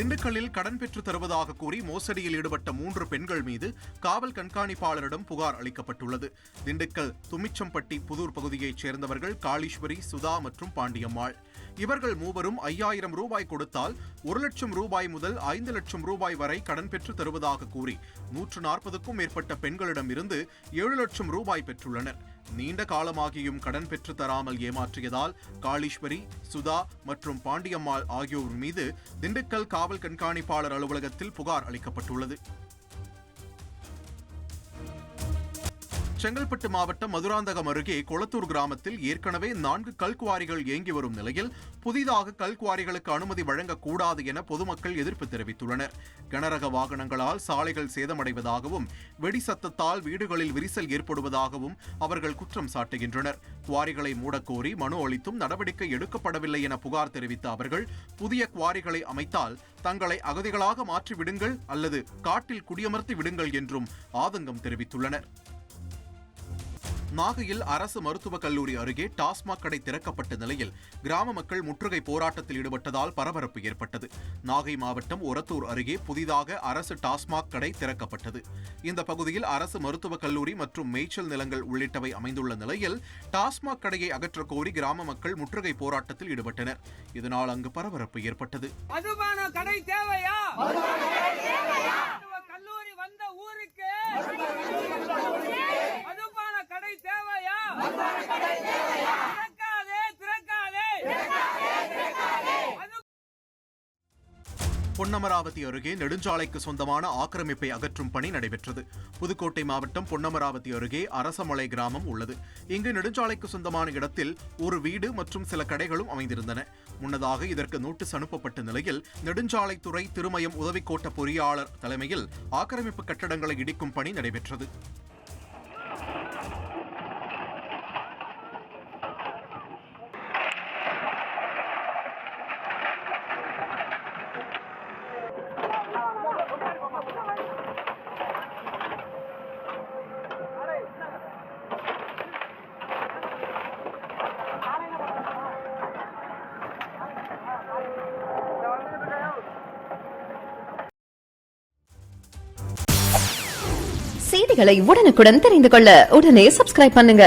திண்டுக்கல்லில் கடன் பெற்று தருவதாக கூறி மோசடியில் ஈடுபட்ட 3 பெண்கள் மீது காவல் கண்காணிப்பாளரிடம் புகார் அளிக்கப்பட்டுள்ளது. திண்டுக்கல் துமிச்சம்பட்டி புதூர் பகுதியைச் சேர்ந்தவர்கள் காளீஸ்வரி, சுதா மற்றும் பாண்டியம்மாள். இவர்கள் மூவரும் 5000 ரூபாய் கொடுத்தால் 1 லட்சம் ரூபாய் முதல் 5 லட்சம் ரூபாய் வரை கடன் பெற்று தருவதாக கூறி 140க்கும் மேற்பட்ட பெண்களிடமிருந்து 7 லட்சம் ரூபாய் பெற்றுள்ளனர். நீண்ட காலமாகியும் கடன் பெற்று தராமல் ஏமாற்றியதால் காளீஸ்வரி, சுதா மற்றும் பாண்டியம்மாள் ஆகியோர் மீது திண்டுக்கல் காவல் கண்காணிப்பாளர் அலுவலகத்தில் புகார் அளிக்கப்பட்டுள்ளது. செங்கல்பட்டு மாவட்டம் மதுராந்தகம் அருகே கொளத்தூர் கிராமத்தில் ஏற்கனவே 4 கல்குவாரிகள் இயங்கி வரும் நிலையில் புதிதாக கல்குவாரிகளுக்கு அனுமதி வழங்கக்கூடாது என பொதுமக்கள் எதிர்ப்பு தெரிவித்துள்ளனர். கனரக வாகனங்களால் சாலைகள் சேதமடைவதாகவும் வெடி சத்தத்தால் வீடுகளில் விரிசல் ஏற்படுவதாகவும் அவர்கள் குற்றம் சாட்டுகின்றனர். குவாரிகளை மூடக்கோரி மனு அளித்தும் நடவடிக்கை எடுக்கப்படவில்லை என புகார் தெரிவித்த அவர்கள் புதிய குவாரிகளை அமைத்தால் தங்களை அகதிகளாக மாற்றிவிடுங்கள் அல்லது காட்டில் குடியமர்த்தி விடுங்கள் என்றும் ஆதங்கம் தெரிவித்துள்ளனர். நாகையில் அரசு மருத்துவக் கல்லூரி அருகே டாஸ்மாக் கடை திறக்கப்பட்ட நிலையில் கிராம மக்கள் முற்றுகை போராட்டத்தில் ஈடுபட்டதால் பரபரப்பு ஏற்பட்டது. நாகை மாவட்டம் ஒரத்தூர் அருகே புதிதாக அரசு டாஸ்மாக் கடை திறக்கப்பட்டது. இந்த பகுதியில் அரசு மருத்துவக் கல்லூரி மற்றும் மேய்ச்சல் நிலங்கள் உள்ளிட்டவை அமைந்துள்ள நிலையில் டாஸ்மாக் கடையை அகற்றக் கோரி கிராம மக்கள் முற்றுகை போராட்டத்தில் ஈடுபட்டனர். இதனால் அங்கு பரபரப்பு ஏற்பட்டது. பொன்னமராவதி அருகே நெடுஞ்சாலைக்கு சொந்தமான ஆக்கிரமிப்பை அகற்றும் பணி நடைபெற்றது. புதுக்கோட்டை மாவட்டம் பொன்னமராவதி அருகே அரசமலை கிராமம் உள்ளது. இங்கு நெடுஞ்சாலைக்கு சொந்தமான இடத்தில் ஒரு வீடு மற்றும் சில கடைகளும் அமைந்திருந்தன. முன்னதாக இதற்கு நோட்டீஸ் அனுப்பப்பட்ட நிலையில் நெடுஞ்சாலைத்துறை திருமயம் உதவி கோட்ட பொறியாளர் தலைமையில் ஆக்கிரமிப்பு கட்டடங்களை இடிக்கும் பணி நடைபெற்றது. செய்திகளை உடனுக்குடன் தெரிந்து கொள்ள உடனே சப்ஸ்கிரைப் பண்ணுங்க.